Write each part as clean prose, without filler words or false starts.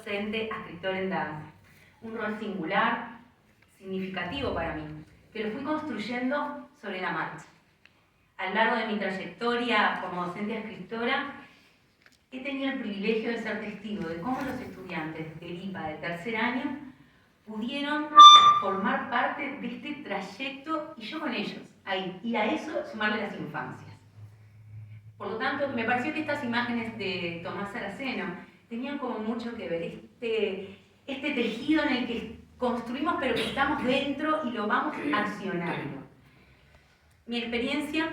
docente a escritor en danza. Un rol singular, significativo para mí, que lo fui construyendo sobre la marcha. A lo largo de mi trayectoria como docente a escritora, he tenido el privilegio de ser testigo de cómo los estudiantes del IPA de tercer año pudieron formar parte de este trayecto y yo con ellos, ahí, y a eso sumarle las infancias. Por lo tanto, me pareció que estas imágenes de Tomás Saraceno tenían como mucho que ver, este tejido en el que construimos pero que estamos dentro y lo vamos accionando. Mi experiencia,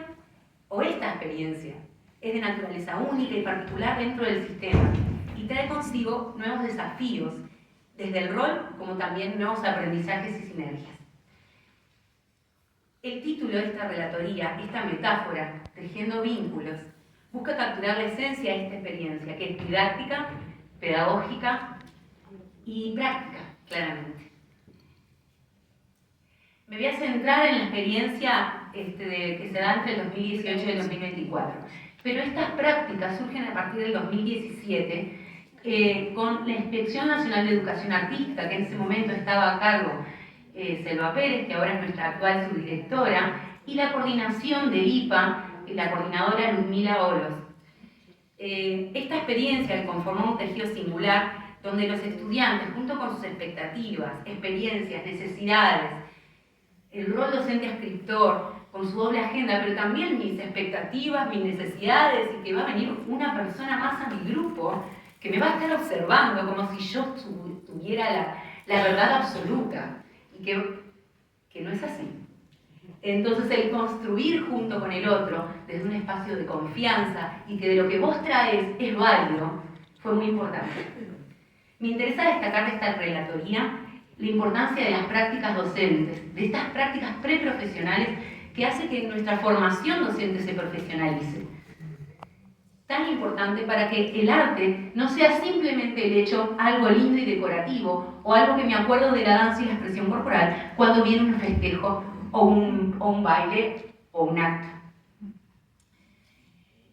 o esta experiencia, es de naturaleza única y particular dentro del sistema y trae consigo nuevos desafíos, desde el rol como también nuevos aprendizajes y sinergias. El título de esta relatoría, esta metáfora, tejiendo vínculos, busca capturar la esencia de esta experiencia, que es didáctica, pedagógica y práctica, claramente. Me voy a centrar en la experiencia que se da entre el 2018 y el 2024, pero estas prácticas surgen a partir del 2017 con la Inspección Nacional de Educación Artística, que en ese momento estaba a cargo Selva Pérez, que ahora es nuestra actual subdirectora, y la coordinación de IPA, la coordinadora Ludmila Olos. Esta experiencia que conformó un tejido singular, donde los estudiantes, junto con sus expectativas, experiencias, necesidades, el rol docente-escritor, con su doble agenda, pero también mis expectativas, mis necesidades, y que va a venir una persona más a mi grupo, que me va a estar observando como si yo tuviera la verdad absoluta, y que no es así. Entonces el construir junto con el otro, desde un espacio de confianza, y que de lo que vos traes es válido, fue muy importante. Me interesa destacar de esta relatoría la importancia de las prácticas docentes, de estas prácticas preprofesionales que hace que nuestra formación docente se profesionalice. Tan importante para que el arte no sea simplemente el hecho algo lindo y decorativo o algo que me acuerdo de la danza y la expresión corporal cuando viene un festejo o un baile o un acto.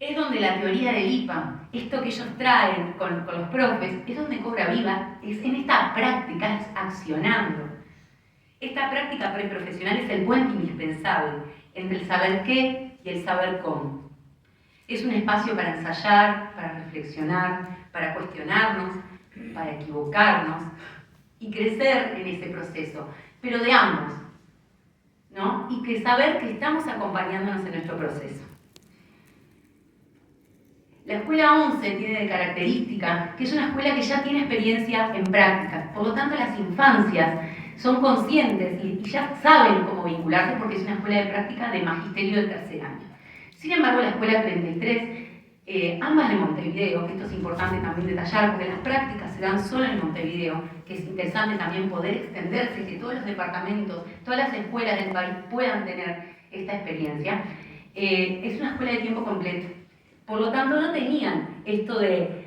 Es donde la teoría del IPA, esto que ellos traen con los profes, es donde cobra vida, es en esta práctica, es accionando. Esta práctica preprofesional es el puente indispensable entre el saber qué y el saber cómo. Es un espacio para ensayar, para reflexionar, para cuestionarnos, para equivocarnos y crecer en ese proceso, pero de ambos, ¿no? Y que saber que estamos acompañándonos en nuestro proceso. La escuela 11 tiene de característica que es una escuela que ya tiene experiencia en práctica, por lo tanto las infancias son conscientes y ya saben cómo vincularse porque es una escuela de práctica de magisterio de tercer año. Sin embargo, la escuela 33, ambas de Montevideo, que esto es importante también detallar porque las prácticas se dan solo en Montevideo, que es interesante también poder extenderse, que todos los departamentos, todas las escuelas del país puedan tener esta experiencia, es una escuela de tiempo completo. Por lo tanto, no tenían esto de,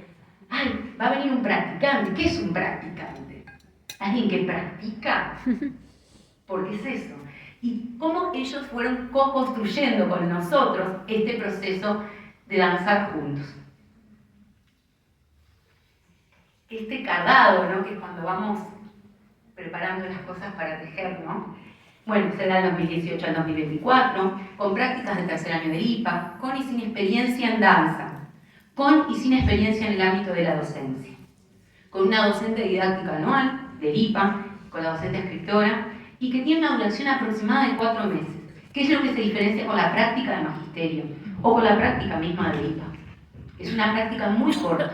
ay, va a venir un practicante. ¿Qué es un practicante? ¿Alguien que practica? ¿Por qué es eso? Y cómo ellos fueron co-construyendo con nosotros este proceso de danzar juntos. Este cardado, ¿no? Que es cuando vamos preparando las cosas para tejer, ¿no? Bueno, se da del 2018 al 2024, con prácticas de tercer año del IPA, con y sin experiencia en danza, con y sin experiencia en el ámbito de la docencia, con una docente didáctica anual del IPA, con la docente escritora, y que tiene una duración aproximada de 4 meses, que es lo que se diferencia con la práctica de magisterio, o con la práctica misma del IPA. Es una práctica muy corta.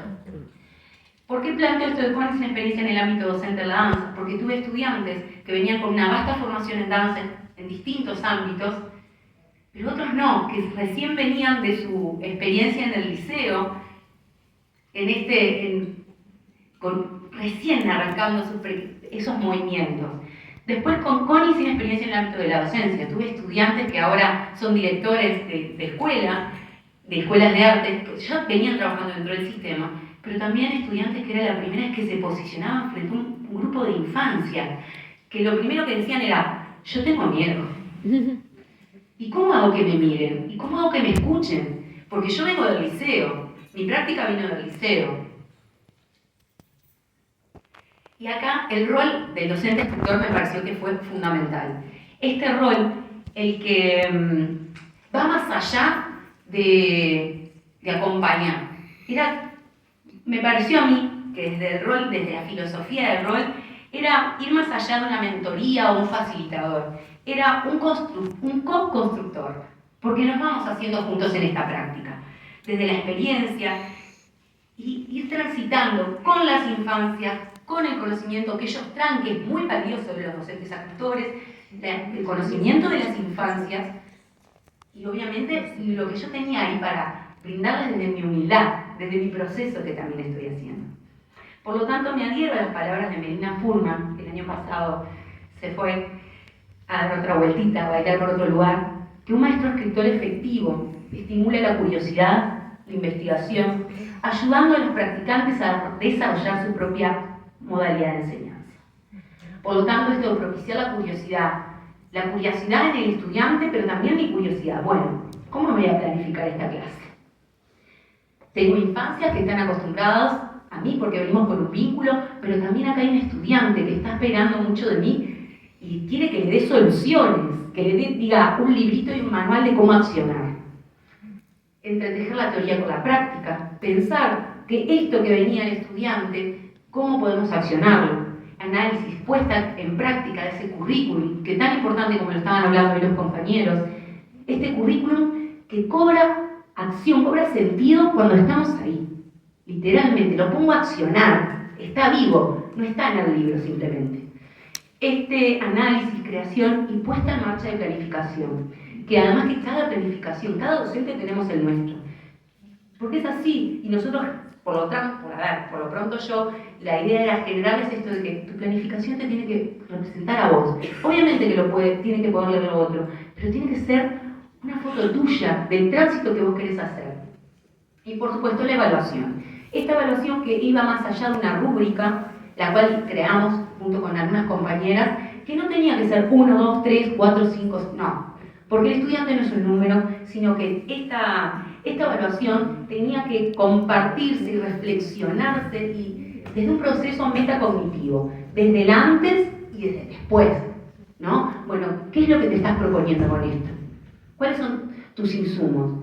¿Por qué planteo esto de con y sin experiencia en el ámbito docente de la danza? Porque tuve estudiantes que venían con una vasta formación en danza en distintos ámbitos, pero otros no, que recién venían de su experiencia en el liceo, recién arrancando esos movimientos. Después con y sin experiencia en el ámbito de la docencia. Tuve estudiantes que ahora son directores de escuelas de arte, que ya venían trabajando dentro del sistema, pero también estudiantes que era la primera vez que se posicionaban frente a un grupo de infancia, que lo primero que decían era, yo tengo miedo. ¿Y cómo hago que me miren? ¿Y cómo hago que me escuchen? Porque yo vengo del liceo, mi práctica vino del liceo. Y acá el rol del docente instructor me pareció que fue fundamental. Este rol, el que va más allá de acompañar. Me pareció a mí que desde el rol, desde la filosofía del rol, era ir más allá de una mentoría o un facilitador. Era un co-constructor, porque nos vamos haciendo juntos en esta práctica. Desde la experiencia, y ir transitando con las infancias, con el conocimiento que ellos traen, que es muy valioso de los docentes actores, el conocimiento de las infancias, y obviamente lo que yo tenía ahí para brindarles desde mi humildad, desde mi proceso que también estoy haciendo. Por lo tanto, me adhiero a las palabras de Melina Furman, que el año pasado se fue a dar otra vueltita, a bailar por otro lugar, que un maestro escritor efectivo estimula la curiosidad, la investigación, ayudando a los practicantes a desarrollar su propia modalidad de enseñanza. Por lo tanto, esto propicia la curiosidad en el estudiante, pero también mi curiosidad. Bueno, ¿cómo me voy a planificar esta clase? Tengo infancias que están acostumbradas a mí porque venimos con un vínculo, pero también acá hay un estudiante que está esperando mucho de mí y quiere que le dé soluciones, que le diga un librito y un manual de cómo accionar. Entretejer la teoría con la práctica, pensar que esto que venía el estudiante, ¿cómo podemos accionarlo? Análisis, puesta en práctica de ese currículum, que tan importante como lo estaban hablando hoy los compañeros, este currículum que cobra acción, cobra sentido cuando estamos ahí. Literalmente, lo pongo a accionar, está vivo, no está en el libro simplemente. Este análisis, creación y puesta en marcha de planificación, que además que cada planificación, cada docente tenemos el nuestro. Porque es así, y nosotros, por lo pronto yo, la idea era generarles esto de que tu planificación te tiene que representar a vos. Obviamente que tiene que poder leer lo otro, pero tiene que ser una foto tuya del tránsito que vos querés hacer. Y por supuesto la evaluación. Esta evaluación que iba más allá de una rúbrica, la cual creamos junto con algunas compañeras, que no tenía que ser 1, 2, 3, 4, 5, no. Porque el estudiante no es un número, sino que esta evaluación tenía que compartirse y reflexionarse y desde un proceso metacognitivo, desde el antes y desde el después, ¿no? Bueno, ¿qué es lo que te estás proponiendo con esto? ¿Cuáles son tus insumos?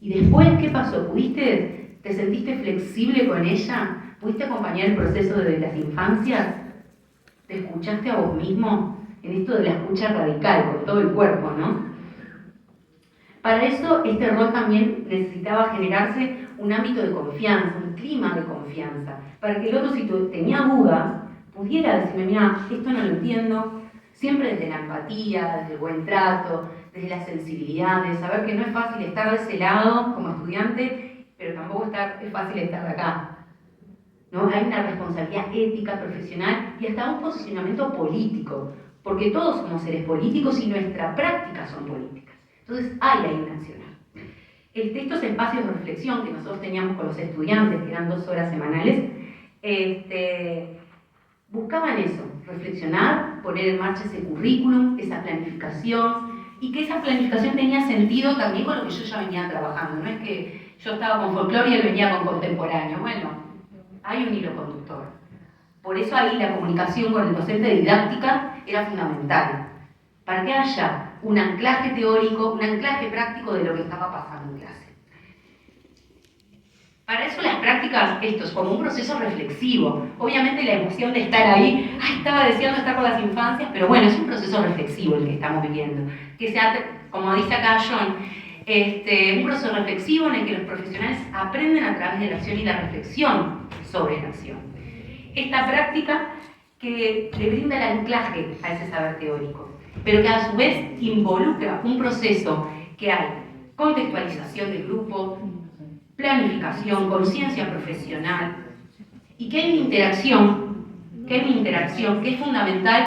Y después, ¿qué pasó? ¿Te sentiste flexible con ella? ¿Pudiste acompañar el proceso desde las infancias? ¿Te escuchaste a vos mismo? En esto de la escucha radical, con todo el cuerpo, ¿no? Para eso, este rol también necesitaba generarse un ámbito de confianza, un clima de confianza, para que el otro, si tenía dudas, pudiera decirme, mira, esto no lo entiendo, siempre desde la empatía, desde el buen trato, desde la sensibilidad, de saber que no es fácil estar de ese lado como estudiante, pero tampoco es fácil estar de acá. ¿No? Hay una responsabilidad ética, profesional y hasta un posicionamiento político, porque todos somos seres políticos y nuestras prácticas son políticas. Entonces hay ahí un accionar. Estos espacios de reflexión que nosotros teníamos con los estudiantes, que eran 2 horas semanales, buscaban eso, reflexionar, poner en marcha ese currículum, esa planificación, y que esa planificación tenía sentido también con lo que yo ya venía trabajando. No es que yo estaba con folclore y él venía con contemporáneo. Bueno, hay un hilo conductor. Por eso ahí la comunicación con el docente de didáctica era fundamental, para que haya un anclaje teórico, un anclaje práctico de lo que estaba pasando en clase. Para eso las prácticas, esto es como un proceso reflexivo. Obviamente la emoción de estar ahí, estaba deseando estar con las infancias, pero bueno, es un proceso reflexivo el que estamos viviendo. Que sea, como dice acá John, un proceso reflexivo en el que los profesionales aprenden a través de la acción y la reflexión sobre la acción. Esta práctica que le brinda el anclaje a ese saber teórico, pero que a su vez involucra un proceso que hay contextualización del grupo, planificación, conciencia profesional, y que hay una interacción que es fundamental